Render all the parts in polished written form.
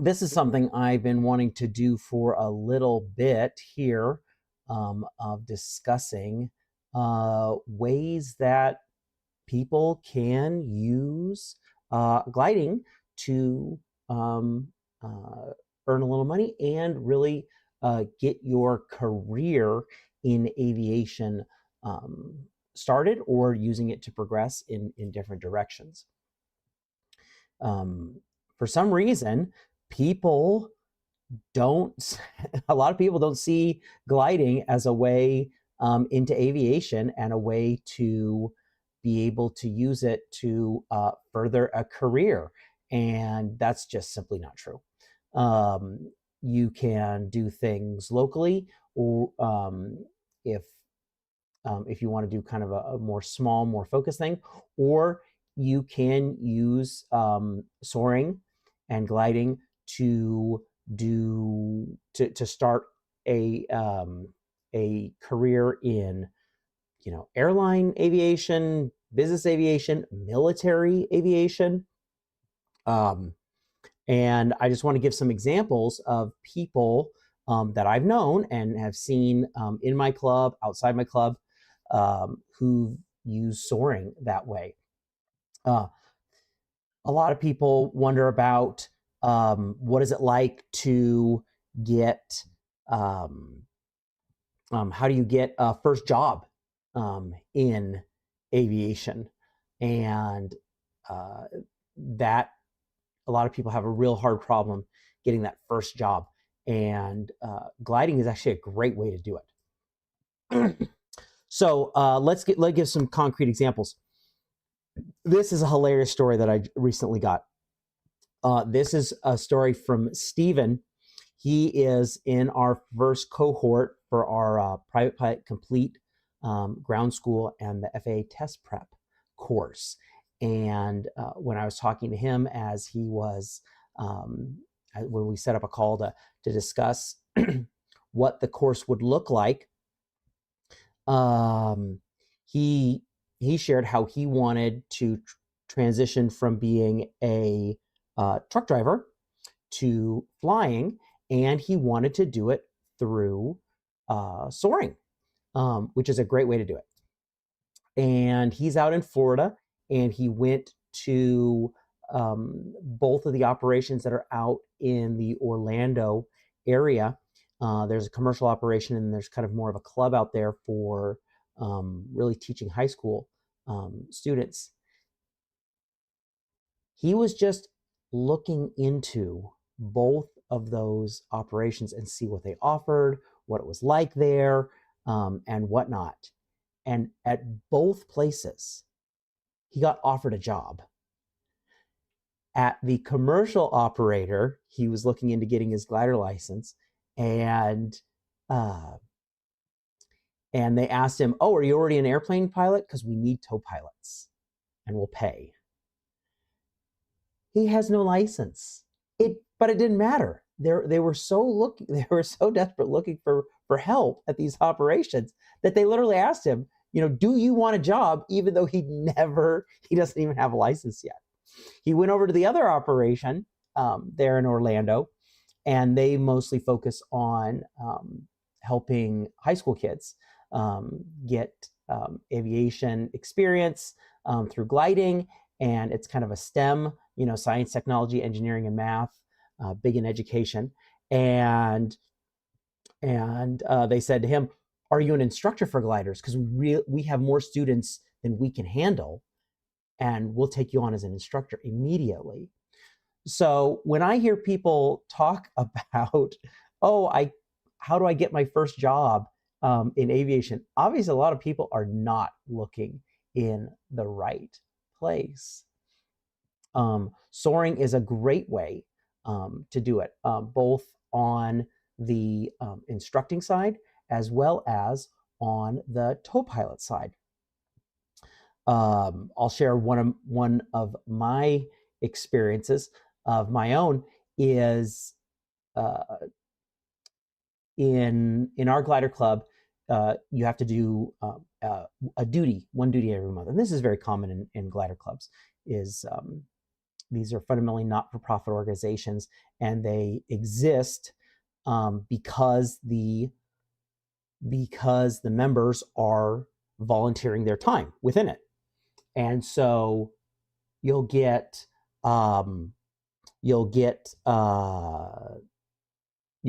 this is something I've been wanting to do for a little bit here, of discussing ways that people can use gliding to um, uh, earn a little money and really get your career in aviation um, started, or using it to progress in different directions. Um, for some reason, people don't, a lot of people don't see gliding as a way into aviation and a way to be able to use it to further a career. And that's just simply not true. You can do things locally, or if if you want to do kind of a more small, more focused thing, or you can use soaring and gliding to start a career in, airline aviation, business aviation, military aviation. And I just want to give some examples of people that I've known and have seen in my club, outside my club, who use soaring that way. A lot of people wonder about what is it like to get, how do you get a first job in aviation? And that a lot of people have a real hard problem getting that first job. And gliding is actually a great way to do it. So let's give some concrete examples. This is a hilarious story that I recently got. This is a story from Steven. He is in our first cohort for our private pilot complete ground school and the FAA test prep course. And when I was talking to him, as he was, when we set up a call to discuss what the course would look like, he shared how he wanted to transition from being a truck driver to flying, and he wanted to do it through soaring, which is a great way to do it. And he's out in Florida, and he went to both of the operations that are out in the Orlando area. There's a commercial operation, and there's kind of more of a club out there for really teaching high school students. He was just looking into both of those operations and see what they offered, what it was like there, and whatnot. And at both places, he got offered a job. At the commercial operator, he was looking into getting his glider license, and they asked him, "Oh, are you already an airplane pilot? Because we need tow pilots, and we'll pay." He has no license. But it didn't matter. They were so desperate looking for help at these operations that they literally asked him, do you want a job? Even though he doesn't even have a license yet. He went over to the other operation there in Orlando, and they mostly focus on helping high school kids get aviation experience through gliding. And it's kind of a STEM, science, technology, engineering, and math, big in education. And they said to him, "Are you an instructor for gliders? Because we have more students than we can handle, and we'll take you on as an instructor immediately." So when I hear people talk about, how do I get my first job in aviation? Obviously, a lot of people are not looking in the right place. Soaring is a great way to do it, both on the instructing side as well as on the tow pilot side. I'll share one of my experiences of my own is in our glider club. You have to do one duty every month, and this is very common in glider clubs. Is these are fundamentally not-for-profit organizations, and they exist because the members are volunteering their time within it. And so you'll get you'll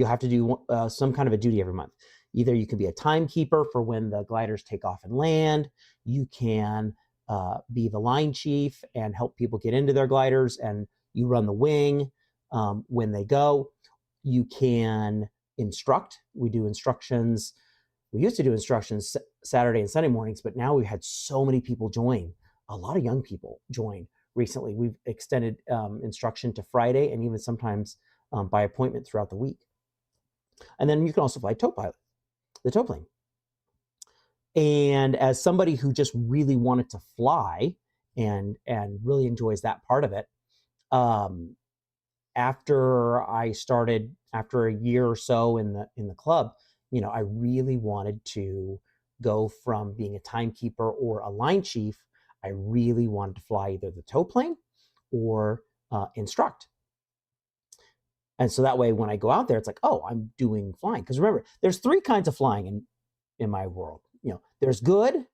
have to do some kind of a duty every month. Either you can be a timekeeper for when the gliders take off and land. You can be the line chief and help people get into their gliders, and you run the wing when they go. You can instruct. We do instructions. We used to do instructions Saturday and Sunday mornings, but now we've had so many people join. A lot of young people join recently. We've extended instruction to Friday, and even sometimes by appointment throughout the week. And then you can also fly the tow plane. And as somebody who just really wanted to fly and really enjoys that part of it, after a year or so in the club, I really wanted to go from being a timekeeper or a line chief. I really wanted to fly either the tow plane or instruct. And so that way, when I go out there, it's like, oh, I'm doing flying. Because remember, there's 3 kinds of flying in my world. There's good,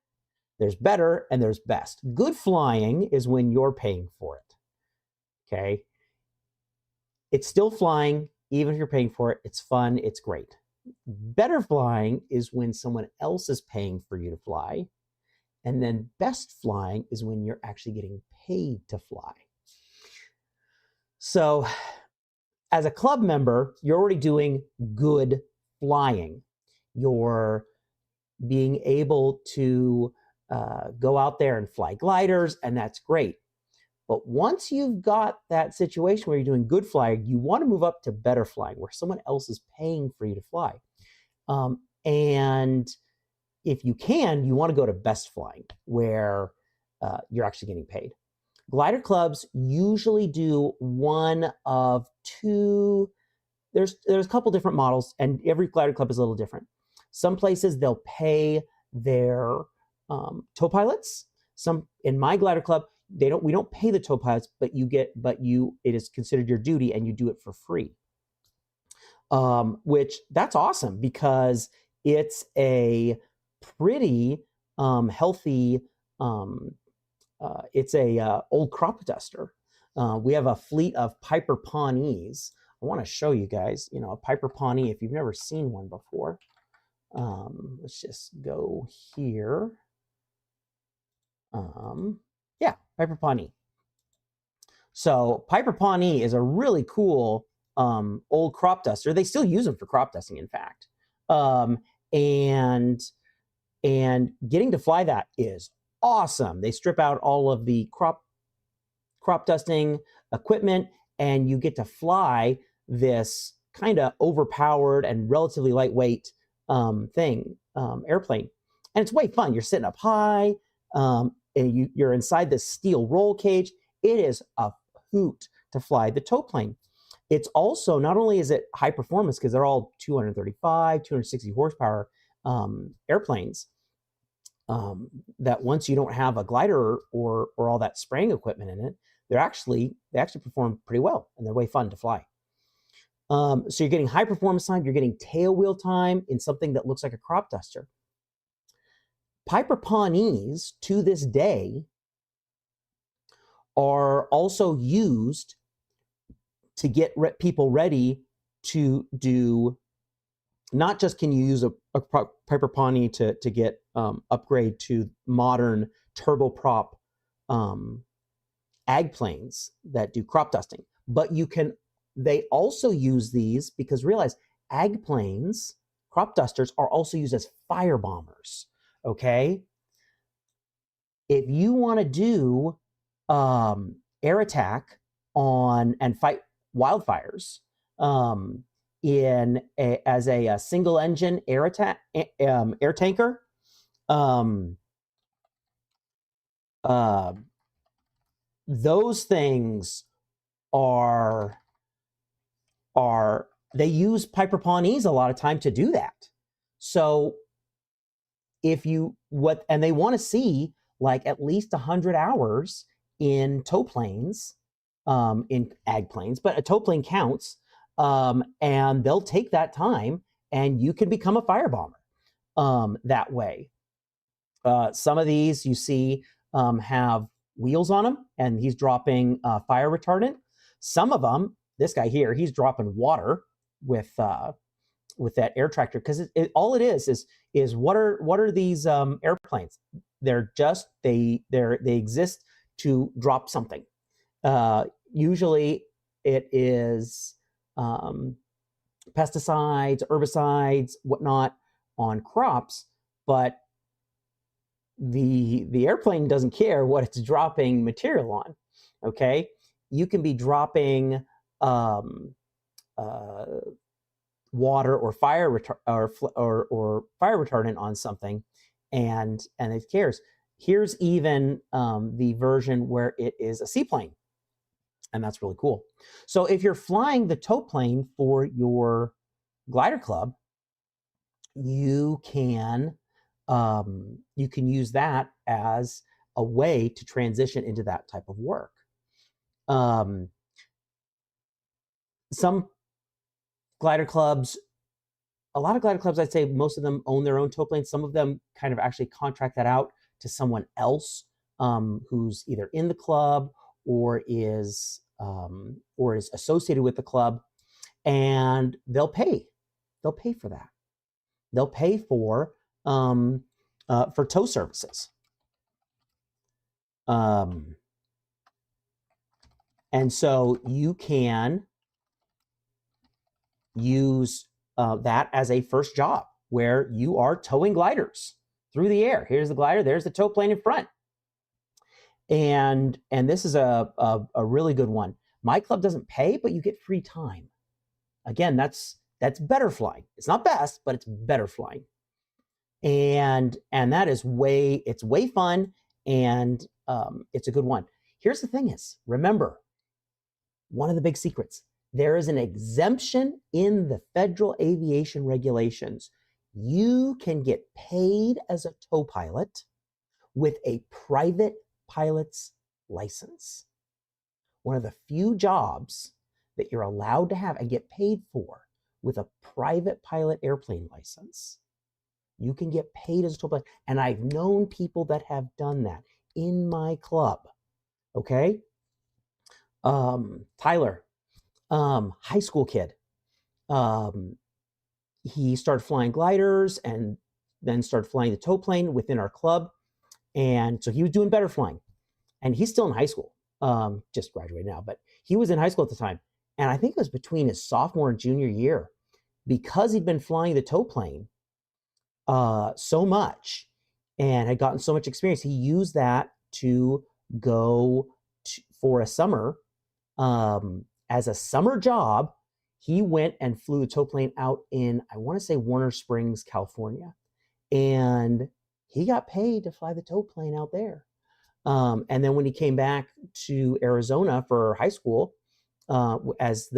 there's better, and there's best. Good flying is when you're paying for it. Okay? It's still flying, even if you're paying for it. It's fun, it's great. Better flying is when someone else is paying for you to fly. And then best flying is when you're actually getting paid to fly. So as a club member, you're already doing good flying. You're being able to go out there and fly gliders, and that's great. But once you've got that situation where you're doing good flying, you want to move up to better flying, where someone else is paying for you to fly. And if you can, you want to go to best flying, where you're actually getting paid. Glider clubs usually do one of 2. There's a couple different models, and every glider club is a little different. Some places they'll pay their tow pilots. Some, in my glider club, we don't pay the tow pilots, but it is considered your duty, and you do it for free. Which that's awesome, because it's a pretty healthy. It's a old crop duster. We have a fleet of Piper Pawnees. I want to show you guys, a Piper Pawnee if you've never seen one before. Let's just go here. Yeah, Piper Pawnee. So Piper Pawnee is a really cool old crop duster. They still use them for crop dusting, in fact. And getting to fly that is awesome. They strip out all of the crop dusting equipment, and you get to fly this kind of overpowered and relatively lightweight airplane. And it's way fun. You're sitting up high, and you're inside this steel roll cage. It is a hoot to fly the tow plane. It's also, not only is it high performance, because they're all 235, 260 horsepower airplanes, that once you don't have a glider or all that spraying equipment in it, they actually perform pretty well, and they're way fun to fly. So you're getting high performance time, you're getting tailwheel time in something that looks like a crop duster. Piper Pawnees, to this day, are also used to get people ready to do, not just can you use a Piper Pawnee to get upgrade to modern turboprop ag planes that do crop dusting, but they also use these, because realize ag planes, crop dusters, are also used as fire bombers. Okay, if you want to do air attack on and fight wildfires as a single engine air tanker, those things they use Piper Pawnees a lot of time to do that. So and they want to see like at least 100 hours in tow planes in ag planes, but a tow plane counts, and they'll take that time, and you can become a firebomber that way. Some of these you see have wheels on them, and he's dropping fire retardant. Some of them, this guy here, he's dropping water with that air tractor, because all it is what are these airplanes? They're just they exist to drop something. Usually it is pesticides, herbicides, whatnot on crops, but the airplane doesn't care what it's dropping material on. Okay, you can be dropping water or fire or fire retardant on something, and it cares. Here's even the version where it is a seaplane, and that's really cool. So if you're flying the tow plane for your glider club, you can use that as a way to transition into that type of work. Some glider clubs, a lot of glider clubs, I'd say most of them own their own tow planes. Some of them kind of actually contract that out to someone else who's either in the club or is associated with the club, and they'll pay for that. They'll pay for tow services. And so you can use that as a first job, where you are towing gliders through the air. Here's the glider, there's the tow plane in front. And this is a really good one. My club doesn't pay, but you get free time. Again, that's better flying. It's not best, but it's better flying. And that is way fun, and it's a good one. Here's the thing is, remember, one of the big secrets, there is an exemption in the federal aviation regulations. You can get paid as a tow pilot with a private pilot's license. One of the few jobs that you're allowed to have and get paid for with a private pilot airplane license. You can get paid as a tow pilot. And I've known people that have done that in my club. Okay? Tyler, high school kid. He started flying gliders and then started flying the tow plane within our club. And so he was doing better flying. And he's still in high school, just graduated now, but he was in high school at the time. And I think it was between his sophomore and junior year, because he'd been flying the tow plane so much and had gotten so much experience, he used that to go for a summer. As a summer job, he went and flew the tow plane out in, I want to say, Warner Springs, California. And he got paid to fly the tow plane out there. And then when he came back to Arizona for high school, as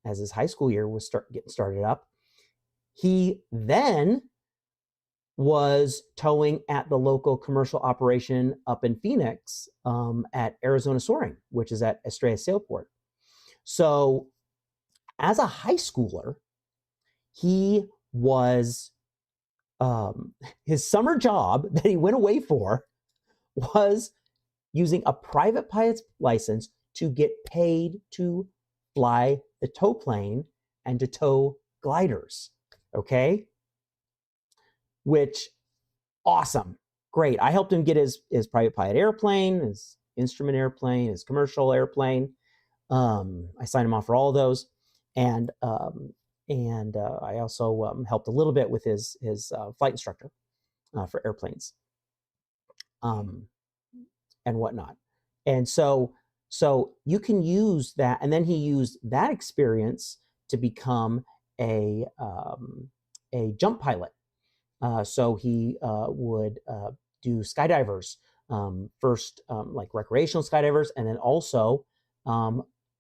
his high school year was getting started up, he then was towing at the local commercial operation up in Phoenix at Arizona Soaring, which is at Estrella Sailport. So as a high schooler, he was, his summer job that he went away for was using a private pilot's license to get paid to fly the tow plane and to tow gliders. Okay? Which, awesome. Great. I helped him get his private pilot airplane, his instrument airplane, his commercial airplane. I signed him off for all of those. And I also helped a little bit with his flight instructor for airplanes and whatnot. And so you can use that. And then he used that experience to become a jump pilot. So he would do skydivers first, like recreational skydivers, and then also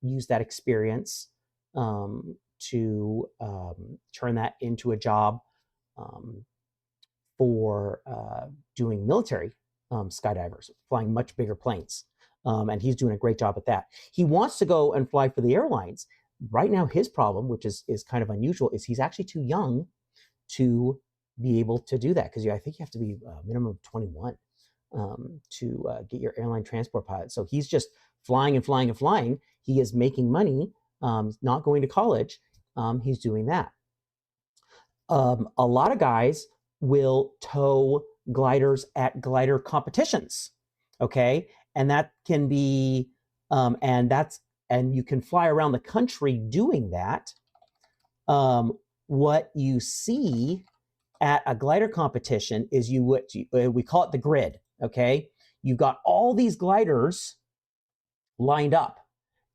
use that experience to turn that into a job for doing military skydivers, flying much bigger planes. And he's doing a great job at that. He wants to go and fly for the airlines. Right now, his problem, which is kind of unusual, is he's actually too young to be able to do that, because I think you have to be a minimum of 21 to get your airline transport pilot. So he's just flying and flying and flying. He is making money, not going to college. He's doing that. A lot of guys will tow gliders at glider competitions, okay? And that can be, and you can fly around the country doing that. What you see at a glider competition is we call it the grid, okay? You've got all these gliders lined up,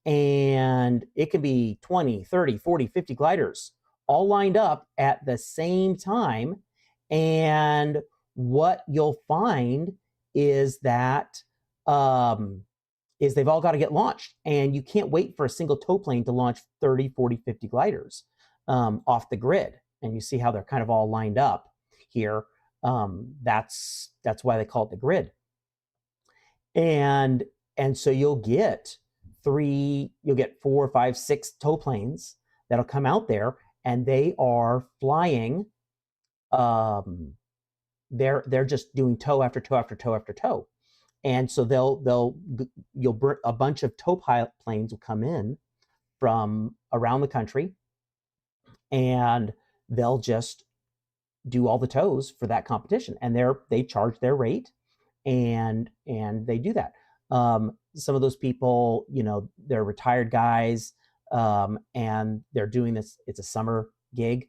and it can be 20, 30, 40, 50 gliders all lined up at the same time. And what you'll find is that they've all got to get launched, and you can't wait for a single tow plane to launch 30, 40, 50 gliders off the grid. And you see how they're kind of all lined up here. That's why they call it the grid. And so you'll get 4, 5, 6 tow planes that'll come out there, and they are flying. They're just doing tow after tow after tow after tow. And so a bunch of tow pilot planes will come in from around the country, and they'll just do all the tows for that competition, and they charge their rate, and they do that. Some of those people, they're retired guys, and they're doing this. It's a summer gig,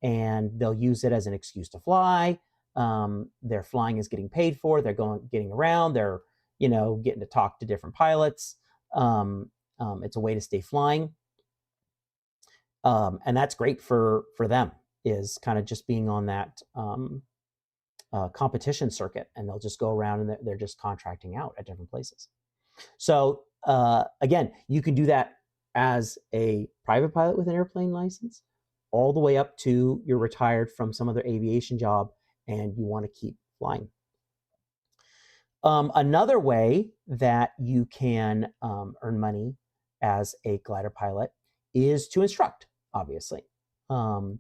and they'll use it as an excuse to fly. Their flying is getting paid for. They're getting around. They're, getting to talk to different pilots. It's a way to stay flying. And that's great for them, is kind of just being on that competition circuit, and they'll just go around and they're just contracting out at different places. So again, you can do that as a private pilot with an airplane license, all the way up to you're retired from some other aviation job and you want to keep flying. Another way that you can earn money as a glider pilot is to instruct, obviously. To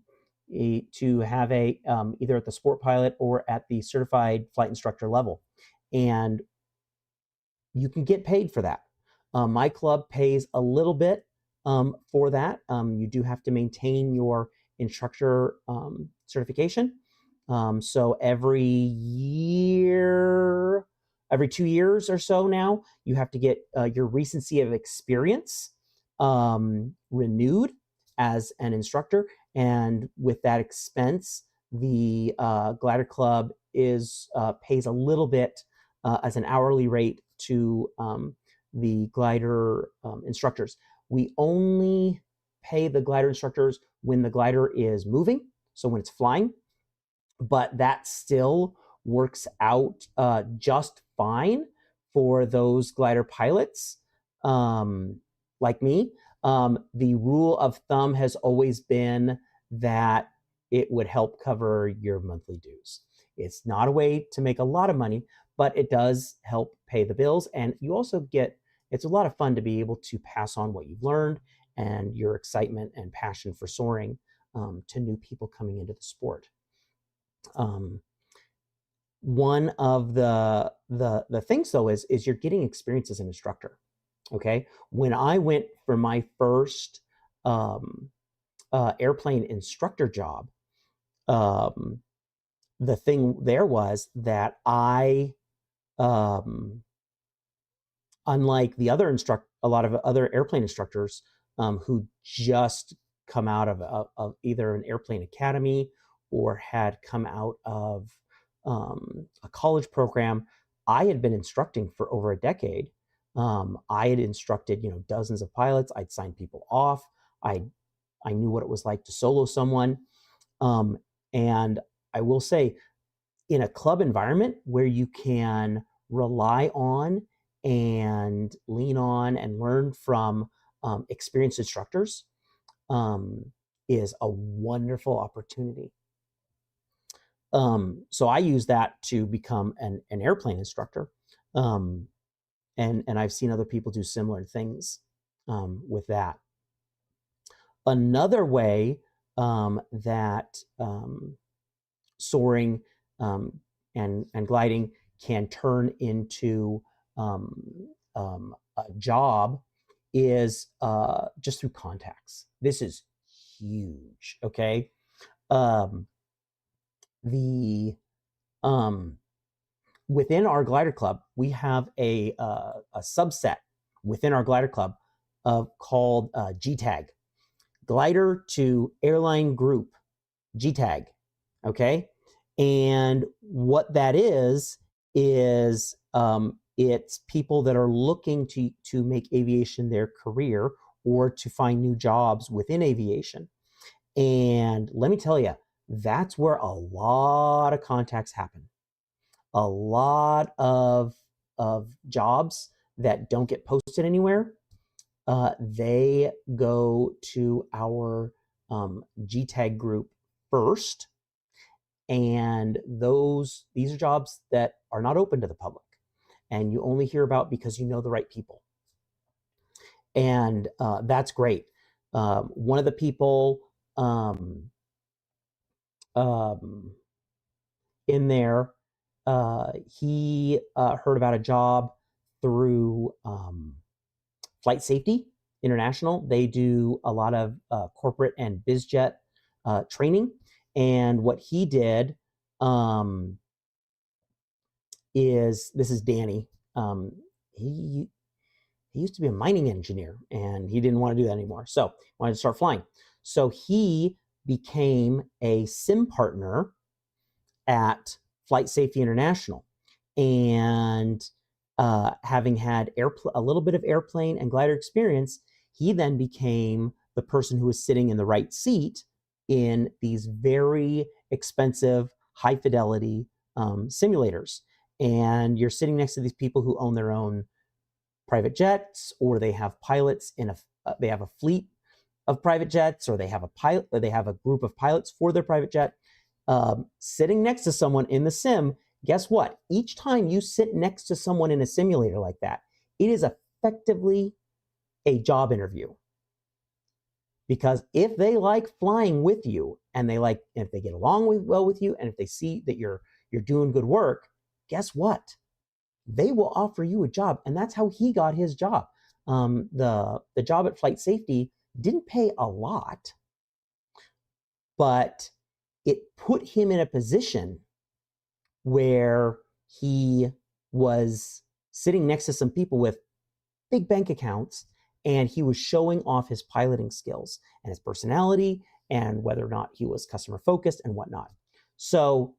have either at the sport pilot or at the certified flight instructor level. And you can get paid for that. My club pays a little bit for that. You do have to maintain your instructor certification. So every 2 years or so now, you have to get your recency of experience renewed as an instructor. And with that expense, the glider club pays a little bit as an hourly rate to the glider instructors. We only pay the glider instructors when the glider is moving, so when it's flying, but that still works out just fine for those glider pilots like me. The rule of thumb has always been that it would help cover your monthly dues. It's not a way to make a lot of money, but it does help pay the bills. And you also it's a lot of fun to be able to pass on what you've learned and your excitement and passion for soaring to new people coming into the sport. One of the things, though, is you're getting experience as an instructor. Okay, when I went for my first airplane instructor job, the thing there was that I, unlike a lot of other airplane instructors who just come out of either an airplane academy or had come out of a college program, I had been instructing for over a decade. I had instructed, dozens of pilots. I'd signed people off. I knew what it was like to solo someone. And I will say, in a club environment where you can rely on and lean on and learn from experienced instructors is a wonderful opportunity. So I use that to become an airplane instructor. and I've seen other people do similar things with that. Another way that soaring and gliding can turn into a job is just through contacts. This is huge. Okay. The within our glider club, we have a subset within our glider club called GTAG, Glider to Airline Group, GTAG. Okay. And what that is it's people that are looking to make aviation their career or to find new jobs within aviation. And let me tell you, that's where a lot of contacts happen. A lot of jobs that don't get posted anywhere, they go to our GTAG group first. And these are jobs that are not open to the public, and you only hear about because you know the right people. And that's great. One of the people in there, he heard about a job through Flight Safety International. They do a lot of corporate and biz jet training. And what he did this is Danny. He used to be a mining engineer, and he didn't want to do that anymore. So he wanted to start flying. So he became a sim partner at Flight Safety International. And having had a little bit of airplane and glider experience, he then became the person who was sitting in the right seat in these very expensive, high fidelity simulators. And you're sitting next to these people who own their own private jets, or they have pilots they have a fleet of private jets, or they have a pilot, or they have a group of pilots for their private jet. Sitting next to someone in the sim, guess what? Each time you sit next to someone in a simulator like that, it is effectively a job interview. Because if they like flying with you, and if they get along well with you, and if they see that you're doing good work, guess what? They will offer you a job. And that's how he got his job. The job at Flight Safety didn't pay a lot, but it put him in a position where he was sitting next to some people with big bank accounts, and he was showing off his piloting skills and his personality and whether or not he was customer focused and whatnot. So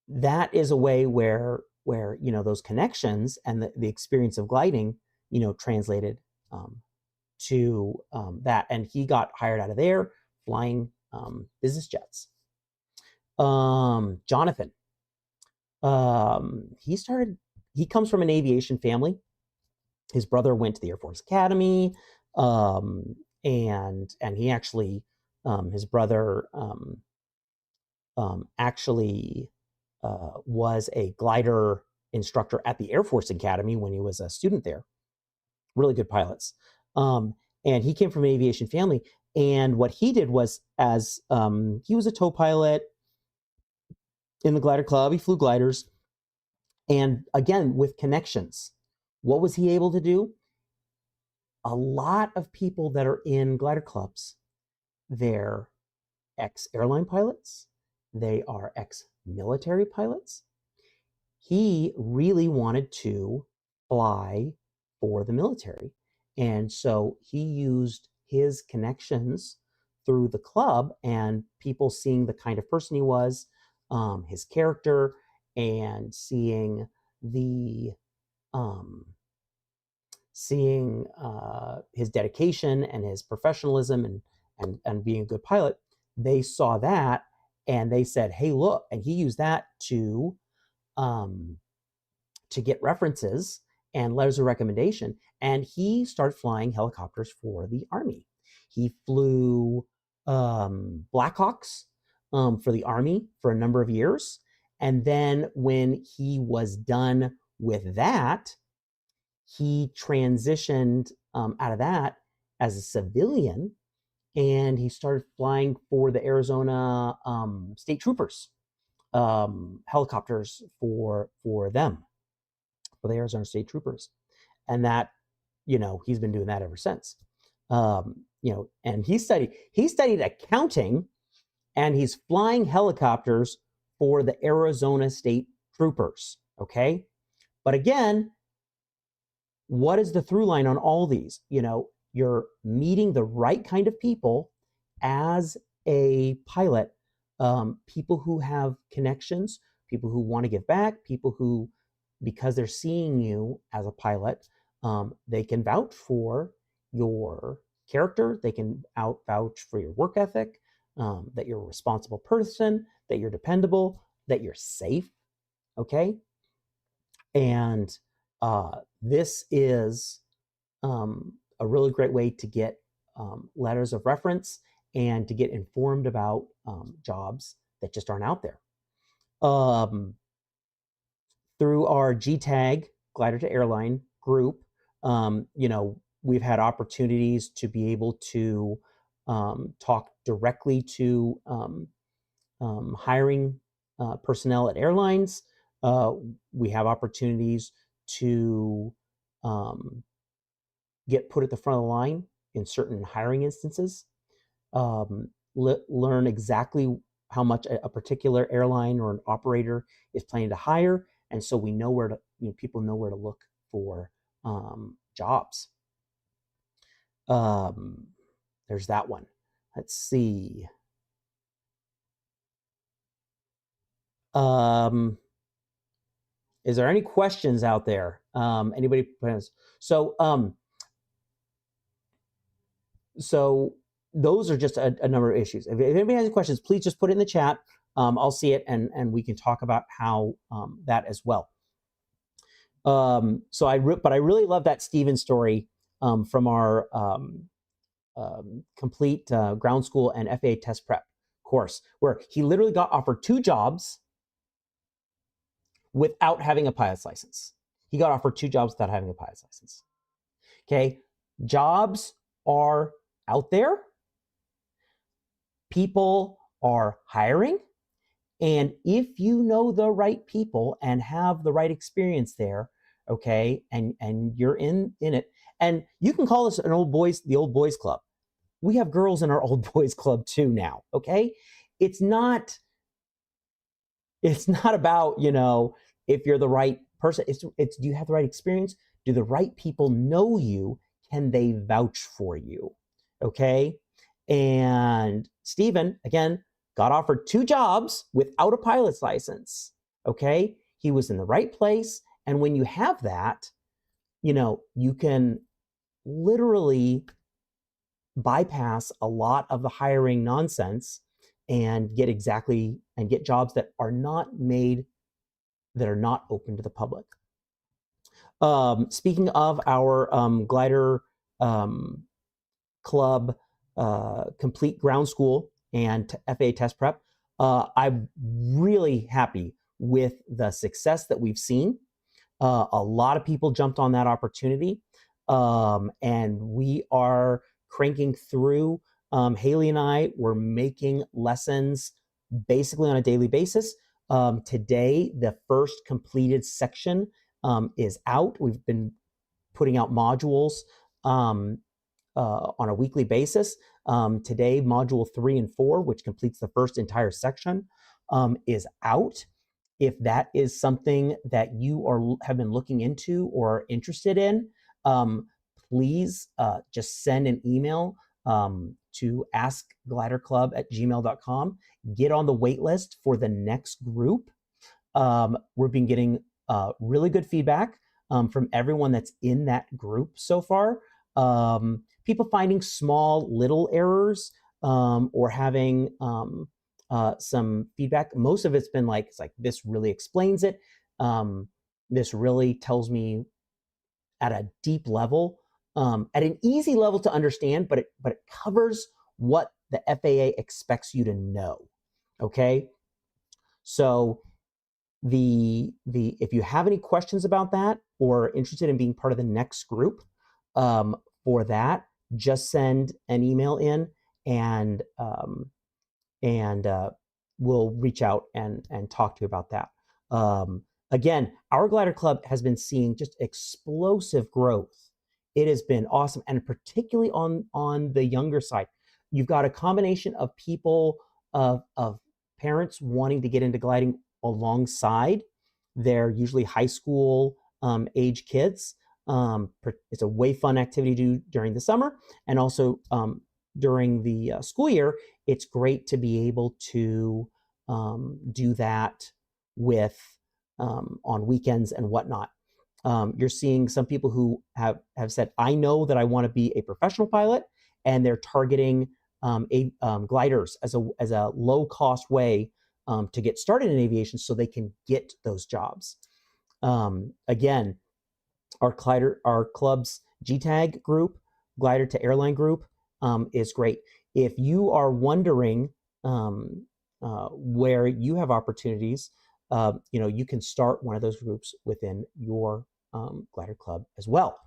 that is a way where those connections and the experience of gliding translated to that. And he got hired out of there flying business jets. Jonathan, he comes from an aviation family. His brother went to the Air Force Academy, and he actually, his brother actually was a glider instructor at the Air Force Academy when he was a student there. Really good pilots. And he came from an aviation family. And what he did was, as he was a tow pilot in the glider club, he flew gliders. And again, with connections, what was he able to do? A lot of people that are in glider clubs, they're ex-airline pilots, they are ex-military pilots. He really wanted to fly for the military. And so he used his connections through the club, and people seeing the kind of person he was, his character, and seeing his dedication and his professionalism and being a good pilot. They saw that and they said, hey, look, and he used that to get references and letters of recommendation. And he started flying helicopters for the Army. He flew Blackhawks for the Army for a number of years. And then when he was done with that, he transitioned out of that as a civilian, and he started flying for the Arizona State Troopers, helicopters for them, for the Arizona State Troopers. And that, he's been doing that ever since. And he studied accounting, and he's flying helicopters for the Arizona State Troopers. Okay. But again, what is the through line on all these? You're meeting the right kind of people as a pilot, people who have connections, people who want to give back, people who, because they're seeing you as a pilot, they can vouch for your character, they can vouch for your work ethic, that you're a responsible person, that you're dependable, that you're safe. Okay. And this is a really great way to get letters of reference and to get informed about jobs that just aren't out there. Through our GTAG, Glider to Airline group, we've had opportunities to be able to talk directly to hiring personnel at airlines. We have opportunities to get put at the front of the line in certain hiring instances, learn exactly how much a particular airline or an operator is planning to hire. And so we know where to, people know where to look for jobs. There's that one. Let's see. Is there any questions out there? Anybody? So those are just a number of issues. If anybody has any questions, please just put it in the chat. I'll see it, and we can talk about how that as well. But I really love that Steven story from our complete ground school and FAA test prep course, where he literally got offered 2 jobs without having a pilot's license. He got offered 2 jobs without having a pilot's license. Okay, jobs are out there. People are hiring. And if you know the right people and have the right experience there, okay, and you're in it, and you can call this the old boys club. We have girls in our old boys club too now, okay? It's not about, if you're the right person. It's do you have the right experience? Do the right people know you? Can they vouch for you? Okay? And Steven, again, got offered 2 jobs without a pilot's license. Okay? He was in the right place. And when you have that, you can literally bypass a lot of the hiring nonsense and get jobs that are not open to the public. Speaking of our glider club, complete ground school and FAA test prep, I'm really happy with the success that we've seen. A lot of people jumped on that opportunity, and we are cranking through. Haley and I were making lessons basically on a daily basis. Today, the first completed section is out. We've been putting out modules on a weekly basis. Today, module 3 and 4, which completes the first entire section, is out. If that is something that you have been looking into or are interested in, please just send an email to askgliderclub@gmail.com. Get on the wait list for the next group. We've been getting really good feedback from everyone that's in that group so far. People finding small little errors or having some feedback. Most of it's been like, this really explains it. This really tells me at a deep level, at an easy level to understand, but it covers what the FAA expects you to know. Okay, so if you have any questions about that or interested in being part of the next group for that, just send an email in, and we'll reach out and talk to you about that. Again, our glider club has been seeing just explosive growth. It has been awesome, and particularly on the younger side. You've got a combination of people, of parents wanting to get into gliding alongside their usually high school age kids. It's a way fun activity to do during the summer, and also during the school year. It's great to be able to do that with on weekends and whatnot. You're seeing some people who have said, I know that I want to be a professional pilot, and they're targeting gliders as a low cost way to get started in aviation so they can get those jobs. Again, our club's GTAG group, Glider to Airline group, is great. If you are wondering where you have opportunities, you can start one of those groups within your glider club as well.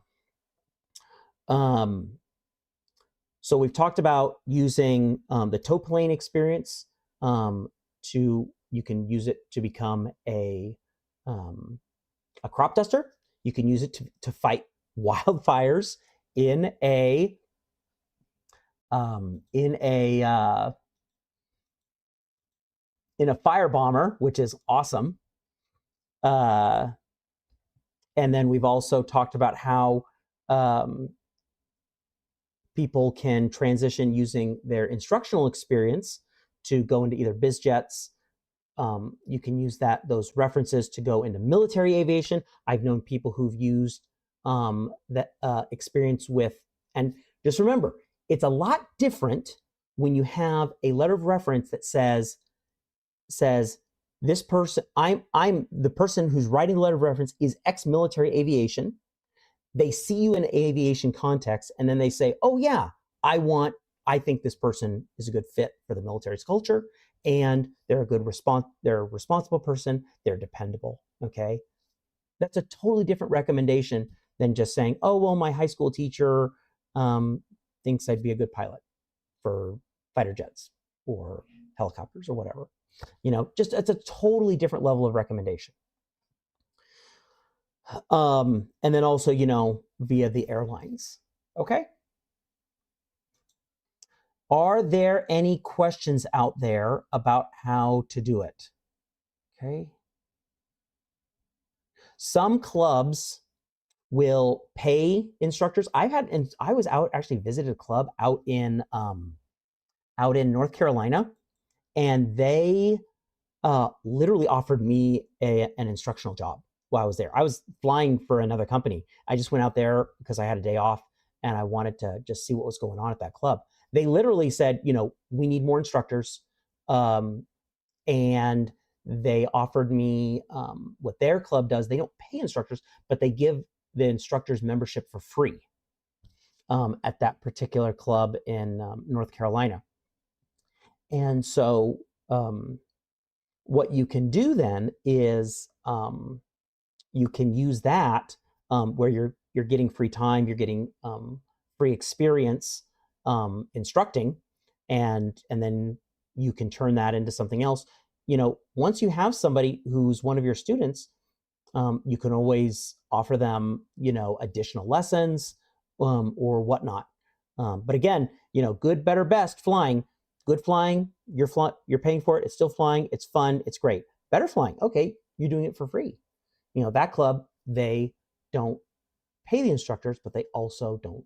So we've talked about using the tow plane experience you can use it to become a crop duster. You can use it to fight wildfires in a fire bomber, which is awesome. And then we've also talked about how people can transition using their instructional experience to go into either biz jets. You can use those references to go into military aviation. I've known people who've used that experience with, and just remember, it's a lot different when you have a letter of reference that says this person, I'm the person who's writing the letter of reference is ex-military aviation. They see you in an aviation context, and then they say, oh yeah, I think this person is a good fit for the military's culture, and they're a responsible person, they're dependable. Okay. That's a totally different recommendation than just saying, oh, well, my high school teacher thinks I'd be a good pilot for fighter jets or helicopters or whatever. Just it's a totally different level of recommendation. And then also, via the airlines. Okay. Are there any questions out there about how to do it? Okay. Some clubs will pay instructors. I was actually visited a club out in North Carolina, and they literally offered me an instructional job while I was there. I was flying for another company. I just went out there because I had a day off and I wanted to just see what was going on at that club. They literally said, we need more instructors. And they offered me what their club does. They don't pay instructors, but they give the instructors membership for free at that particular club in North Carolina. And so what you can do then is you can use that where you're getting free time, you're getting free experience instructing, and then you can turn that into something else. Once you have somebody who's one of your students, you can always offer them, additional lessons or whatnot. But again, good, better, best flying. Good flying, you're paying for it. It's still flying. It's fun. It's great. Better flying. Okay, you're doing it for free. That club, they don't pay the instructors, but they also don't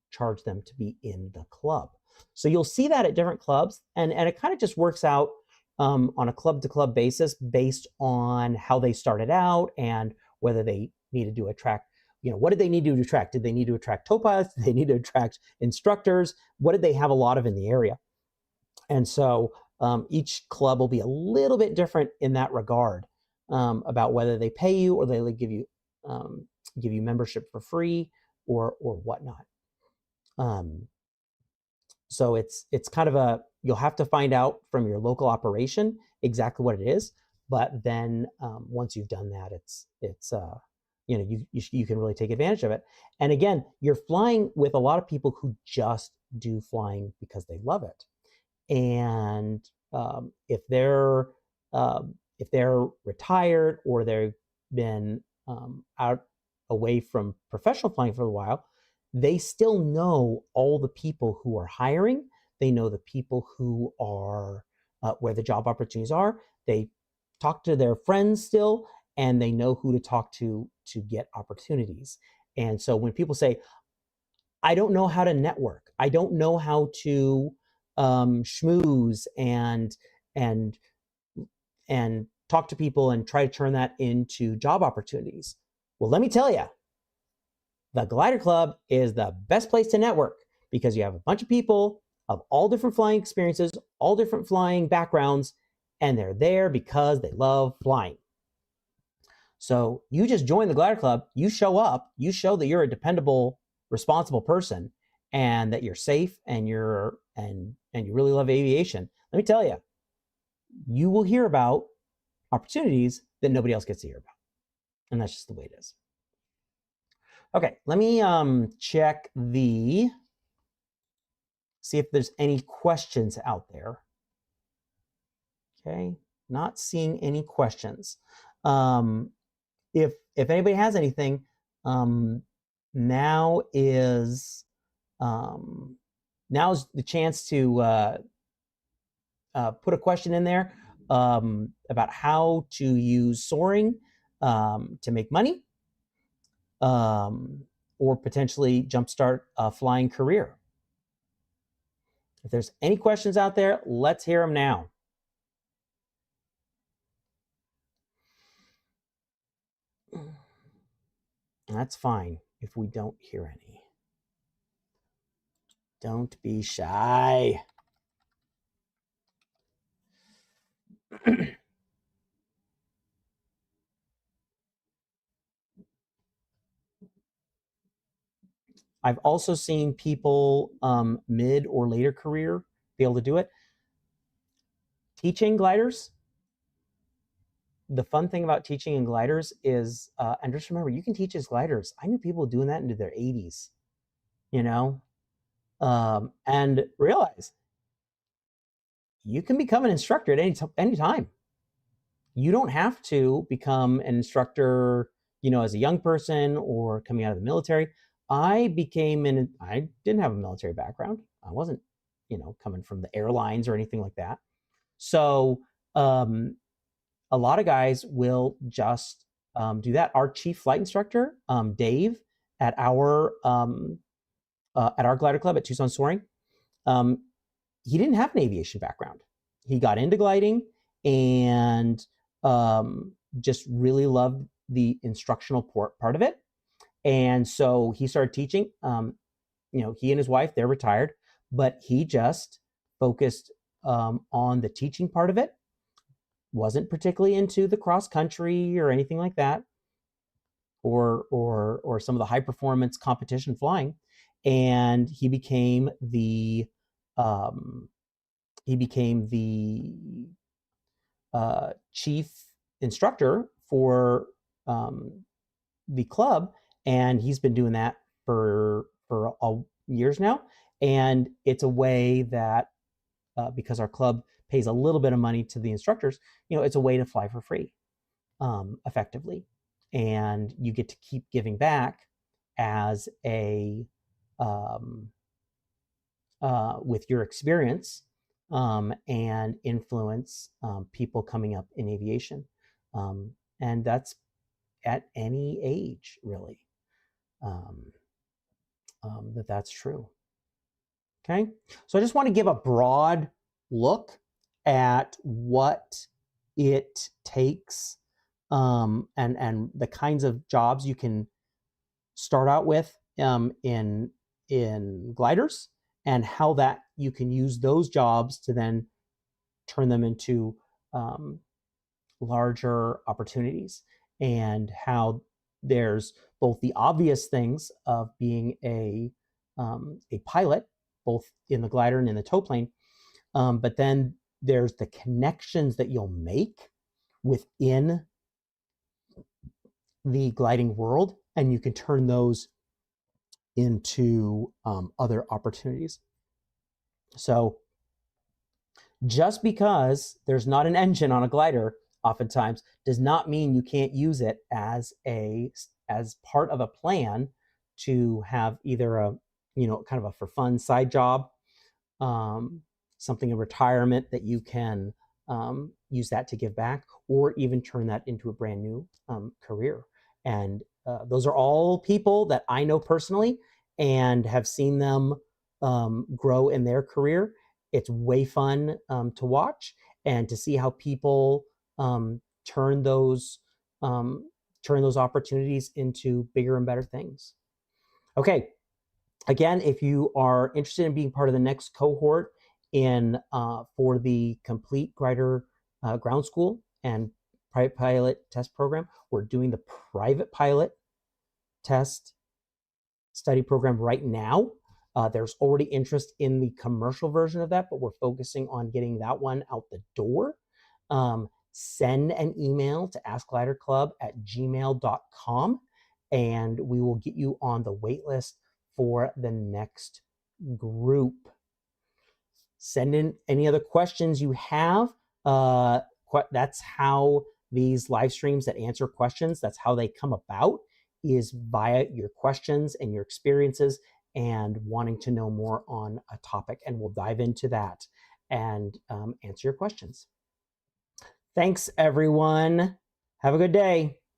charge them to be in the club. So you'll see that at different clubs, and it kind of just works out on a club-to-club basis based on how they started out and whether they needed to attract, what did they need to attract? Did they need to attract tow pilots? Did they need to attract instructors? What did they have a lot of in the area? And so each club will be a little bit different in that regard about whether they pay you or they give you membership for free or whatnot. So it's kind of you'll have to find out from your local operation exactly what it is. But then once you've done that, it's you know, you can really take advantage of it. And again, you're flying with a lot of people who just do flying because they love it. And if they're retired or they've been out away from professional flying for a while, they still know all the people who are hiring. They know the people who are where the job opportunities are. They talk to their friends still, and they know who to talk to get opportunities. And so when people say, I don't know how to network, I don't know how to schmooze and and talk to people and try to turn that into job opportunities. Well, let me tell you, the Glider Club is the best place to network, because you have a bunch of people of all different flying experiences, all different flying backgrounds, and they're there because they love flying. So you just join the Glider Club, you show up, you show that you're a dependable, responsible person, and that you're safe, and you really love aviation. Let me tell you, you will hear about opportunities that nobody else gets to hear about. And that's just the way it is. Okay, let me check see if there's any questions out there. Okay, not seeing any questions. If anybody has anything, now is now's the chance to put a question in there about how to use Soaring to make money, or potentially jumpstart a flying career. If there's any questions out there, let's hear them now. That's fine if we don't hear any. Don't be shy. I've also seen people mid or later career be able to do it. Teaching gliders, the fun thing about teaching in gliders is, and just remember, you can teach as gliders. I knew people doing that into their 80s, you know, and realize you can become an instructor at any time. You don't have to become an instructor, you know, as a young person or coming out of the military. I didn't have a military background. I wasn't, you know, coming from the airlines or anything like that. So a lot of guys will just do that. Our chief flight instructor, Dave, at our glider club at Tucson Soaring, he didn't have an aviation background. He got into gliding and just really loved the instructional part of it. And so he started teaching. You know, he and his wife, they're retired, but he just focused on the teaching part of it. Wasn't particularly into the cross country or anything like that, or some of the high performance competition flying. And he became the chief instructor for the club, and he's been doing that for years now. And it's a way that because our club pays a little bit of money to the instructors, you know, it's a way to fly for free, effectively, and you get to keep giving back as with your experience and influence people coming up in aviation, and that's at any age, really. That's true. Okay, so I just want to give a broad look at what it takes and the kinds of jobs you can start out with in gliders, and how that you can use those jobs to then turn them into larger opportunities, and how there's both the obvious things of being a pilot, both in the glider and in the tow plane, but then there's the connections that you'll make within the gliding world, and you can turn those into other opportunities. So just because there's not an engine on a glider oftentimes does not mean you can't use it as part of a plan to have either a kind of a for fun side job, something in retirement that you can use that to give back, or even turn that into a brand new career. And those are all people that I know personally and have seen them grow in their career. It's way fun to watch and to see how people turn those opportunities into bigger and better things. Okay, again, if you are interested in being part of the next cohort for the complete glider ground school and private pilot test program, we're doing the private pilot test study program right now. There's already interest in the commercial version of that, but we're focusing on getting that one out the door. Send an email to askgliderclub@gmail.com and we will get you on the wait list for the next group. Send in any other questions you have. That's how these live streams that answer questions, that's how they come about, is via your questions and your experiences and wanting to know more on a topic. And we'll dive into that and answer your questions. Thanks, everyone. Have a good day.